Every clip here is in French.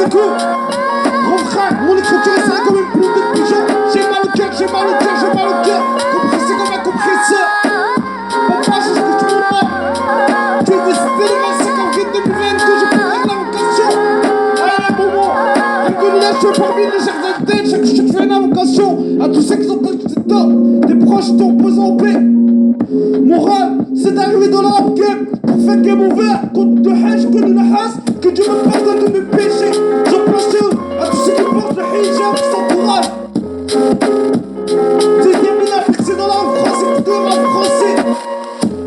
le coup. Refrain, mon écriture est salée comme une plume de pigeon. J'ai mal au cœur, j'ai mal au cœur, j'ai mal au cœur. Compressé comme un compresseur. Papa, c'est ce que tu veux pas. Tu es décidé le 25 avril 2022, j'ai pris la vocation. Allez, les bonbons. Alhamdoulilah, je suis parmi les jardins d'aide. Chaque jour, je fais une invocation. À tous ceux qui sont pas du temps, des proches t'ont posé en paix. Mon rôle, c'est d'arriver dans la rap game pour faire game over contre de hache, contre le nahas. Que Dieu me pardonne de mes péchés. J'en place à tous ceux qui portent le hijab qui s'encouragent. C'est terminé à fixer dans la rap français, écoutez le rap français.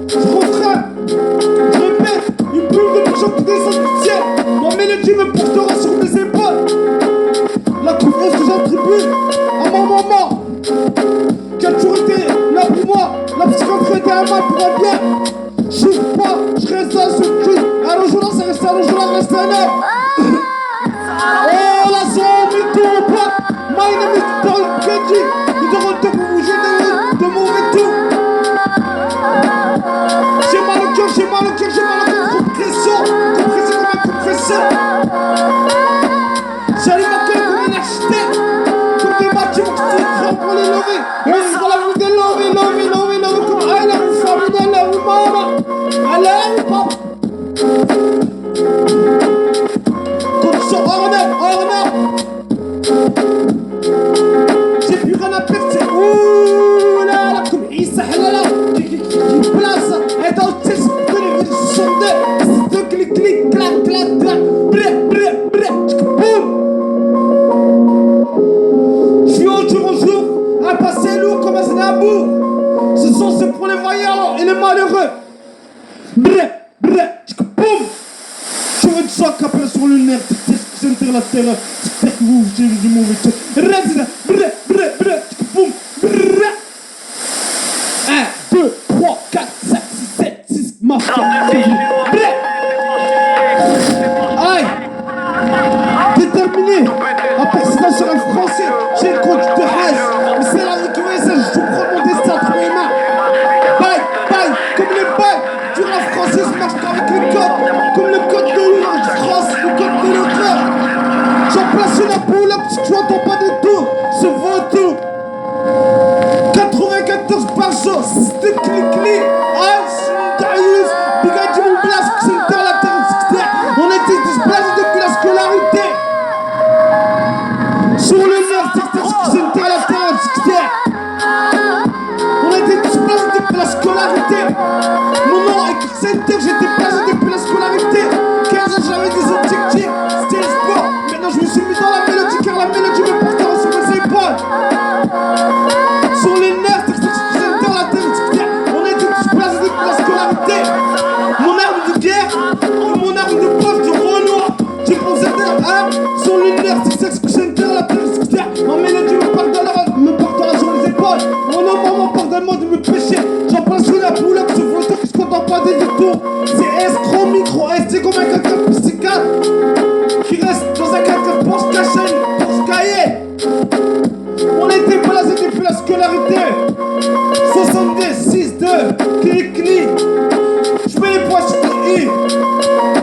Je refrain, je répète, une plume de pigeon qui descend du ciel. Ma mélodie me portera sur mes épaules. La confiance que j'attribue à ma maman, qui a toujours été là pour moi. La psychiatrie était un mal pour un bien. Je souffre pas, je reste là sur le cul. Un jour ça reste un jour reste un homme. Oh la zone, mais tout ou pas. My name is Paul Kenji. Nous devons te bouger de mauvais tout. J'ai mal au cœur, j'ai mal au cœur, j'ai mal au cœur. Compression, compressé comme un compresseur. J'allume ma gueule comme un architecte. Comme des bâtiments qui sont prêts pour les lever. On est dans la rue des love, comme I love you, famille, I love you, mama. I love you, papa. Condition hors j'ai plus rien à perdre, c'est ouh là là, comme Issa Halala, qui place, et dans le test, de les 62, c'est deux clic, clac, clac, clac, bré, boum. Je suis au jour, un passé lourd comme un Znabou. Ce son c'est pour les voyants et les malheureux. Bré, boum. Je veux une soc après sur le nerf, c'est la terre, c'est que vous, j'ai du mauvais truc. Reste là, bré, boum, 1, 2, 3, 4, 5, 6, 7, 6, mafia, bré. Aïe, déterminé, à persister sur un français, j'ai le compte de hache, mais c'est la vie qui me laisse, je vous prends mon destin entre mes mains. Bye, comme les bails, du rap français se marche qu'avec les codes, comme le code de l'humain qui crosse, le code de l'auteur. J'en place une ampoule, parce que tu n'entends pas du tout, ce vautour. 94 par jour, c'est clic, Daïs, Bigadi mon blast, c'est dans la terre, on était displacés depuis la scolarité. Sur le nerf, c'est dans la terre, on était displacés depuis la scolarité. Mon nom est Center, j'étais placé depuis la scolarité. 15 ans, j'avais des objectifs, c'était le sport. Maintenant, je me suis mis dans la mélodie, car la mélodie me portera sur mes épaules. Sur les nerfs, dans la terre, on était displacés depuis la scolarité. Mon arme de guerre, mon arme de preuve du Renoir. J'ai pensé d'armes, sur les nerfs, dans la terre, ma mélodie me portera sur les épaules. Mon nom, maman, pardonne-moi de me pécher. J'en place une poule up, ce voiture qui se contente pas des détours. C'est escroc, micro, ST comme un 4x4 psychiatre qui reste dans un 4x4 Porsche Cayenne, Porsche Cayenne. On était placés depuis la scolarité. 62, 6, 2, clic. Je mets les points sur le i.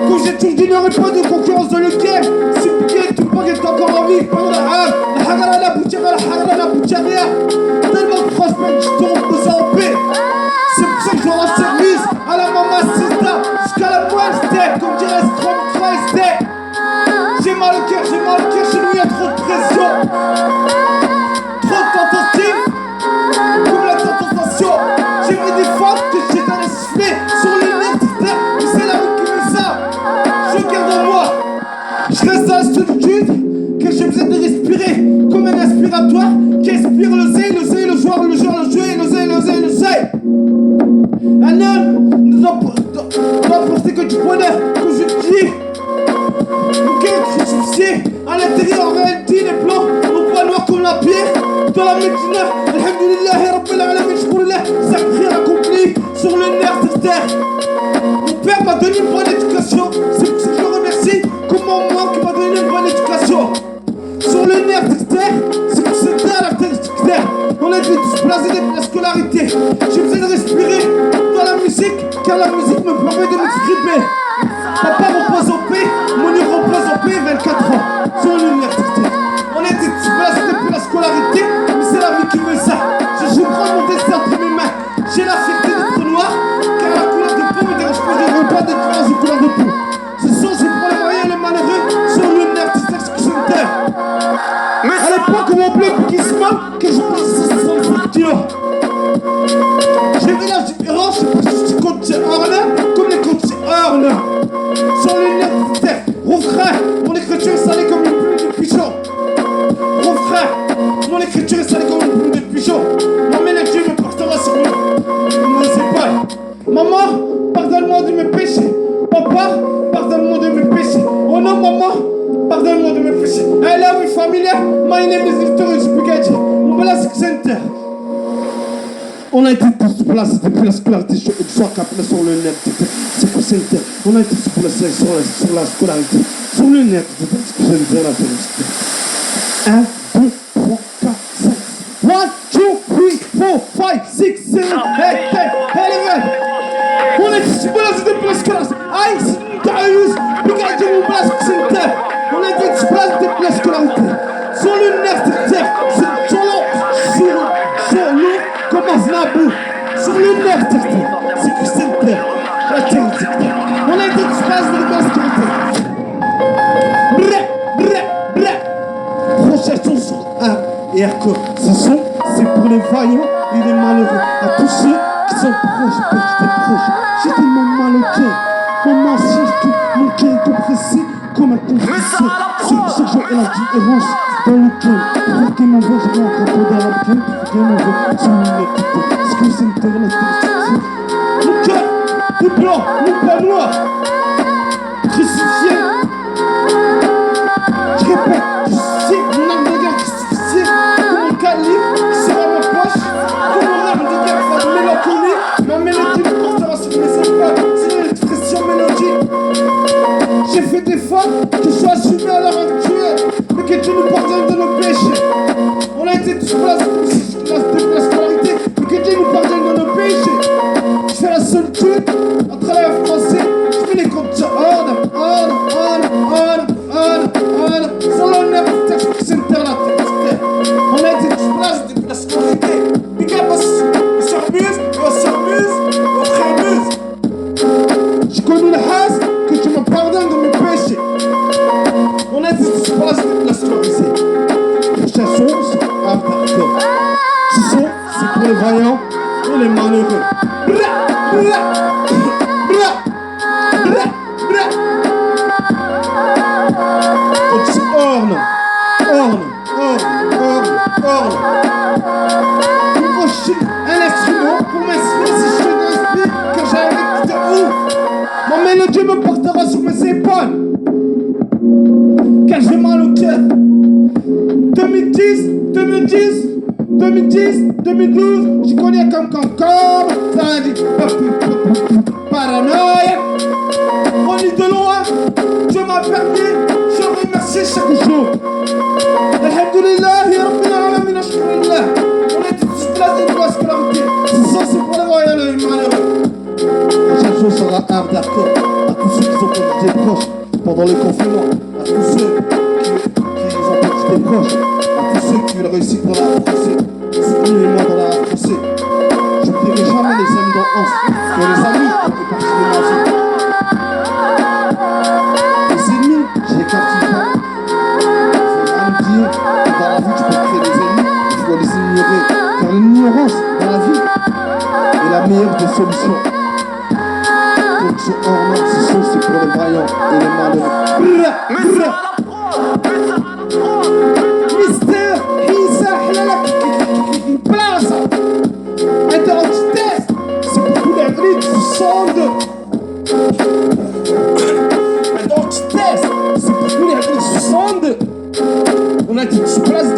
Quand j'ai toujours dit, il n'y aurait pas de concurrence dans le game. Si piqué, tout le monde est encore en vie. Pendant la haine, la hagara, la boutière, la harara, la boutière. Tellement de franchement, je tombe de ça en paix. C'est pour ça que je rends service à la maman Sista jusqu'à la moelle, comme dirait Strom Christ. J'ai mal au cœur, chez nous il y a trop de pression. Trop de tentatives, comme la tentation. J'ai mis des fautes que j'ai dans les sifflets sur les nerfs, mais c'est la rue qui me ça. Je garde en moi, je reste dans la solitude, que j'ai besoin de respirer comme un aspiratoire qui aspire l'oseille, le joueur, le jeu, l'oseille. Un homme ne doit apporter que du bonheur, comme je dis. Mon cœur est crucifié, à l'intérieur en réalité les blancs, on voit noir comme la pierre. Dans la Médina, alhamdoulilah, rabbil alamin, shkourillah, sa prière accomplie sur le nerf de terre. Mon père m'a donné une bonne éducation, c'est pour ça que je le remercie, comme moi qui m'a donné une bonne éducation. Sur le nerf de terre, c'est pour ça que la terre, on a dû tous placer depuis la scolarité. J'ai besoin de respirer dans la musique, car la musique me permet de m'exprimer. Papa repose en paix, mon livre repose en paix 24 ans. familiar? My name is Victorious Brigadier. Montbelasque Center. On a été tous placés depuis la scolarité sur une fois qu'après sur le net. C'est quoi Center? On a été tous placés sur la scolarité. Sur le net. C'est quoi Center la félicité? 1, 2, 3, 4, 5. 1, 2, 3, 4, 5, 6, 7, 8, 9, 10, 11. On a été tous placés depuis la scolarité. Ice, Victorious Brigadier Montbelasque Center. On a été tous placés depuis la scolarité. Sur le net, sur l'eau, commence la boue. Sur le net, c'est que Center. On a été tous placés depuis la scolarité. Prochaine chanson et Arco. Ce son, c'est pour les vaillants et les malheureux. À tous ceux qui sont proches, j'ai tellement mal au cœur. Maman, mon cœur est compressé comme un compressé. Ce jour et la différence dans le cœur. Pour que ma voix, je vais en raconter à la crème. Pour que ma voix, sur une écoute. Ce que c'est une terre, la mon cœur est blanc, mon pas noir. Crucifié. Je répète, tu sais, mon arme de guerre crucifiée. Comme mon calibre qui sera ma poche. Comme mon arme de guerre, sa mélancolie. Ma mélodie me portera sur mes épaules. C'est une expression mélodie. J'ai fait des fois que je sois assumé à l'heure actuelle. Mais que Dieu nous pardonne de nos péchés. On a été tous placés depuis la scolarité. Mais que Dieu nous pardonne de nos péchés. Je fais la solitude entre la français. Je fais les comptes sur ordre. Sur l'honneur du texte Center, la texte. On a été tous placés depuis la scolarité. Big up aux surmuses, aux frémuses. J'ai connu le has, que tu me pardonnes de mes péchés. On a été tous placés depuis la scolarité. Prochain son, c'est Art Hardcore. Ce son, c'est pour les vaillants et les malheureux. Orne. Une machine, un instrument pour m'inspirer si je m'inspire quand j'arrive de ouf. Mon mélodie me portera sur mes épaules. Car j'ai mal au cœur. 2012, j'y connais comme ça a dit paranoïa. On est de loin, Dieu m'a permis, je remercie chaque jour. Alhamdulillah, ya Rabbil Alamin, ashkurillah. On est tous placés de la scolarité. Ce soir, c'est pour les voyants et les malheureux. La prochaine chose sera Art Hardcore. À tous ceux qui ont perdu des proches pendant le confinement, à tous ceux qui ont perdu des proches, à tous ceux qui veulent réussir dans la français, soutenez-moi dans la français. Je ne dirai jamais les amis d'enfance, mais les amis font partie de ma vie. Les ennemis, je les captive pas. Il faut rien me dire que dans la vie tu peux créer des ennemis, il faut les ignorer. Car l'ignorance dans la vie est la meilleure des solutions. Donc ce hors-norme, ce sont c'est pour les vaillants et les malheureux. Mister Issa Halala Plaza. Interantitest, c'est pour tous les vrais du sonde. Interantitest, c'est pour tous les vrais du sonde. On a dit que je place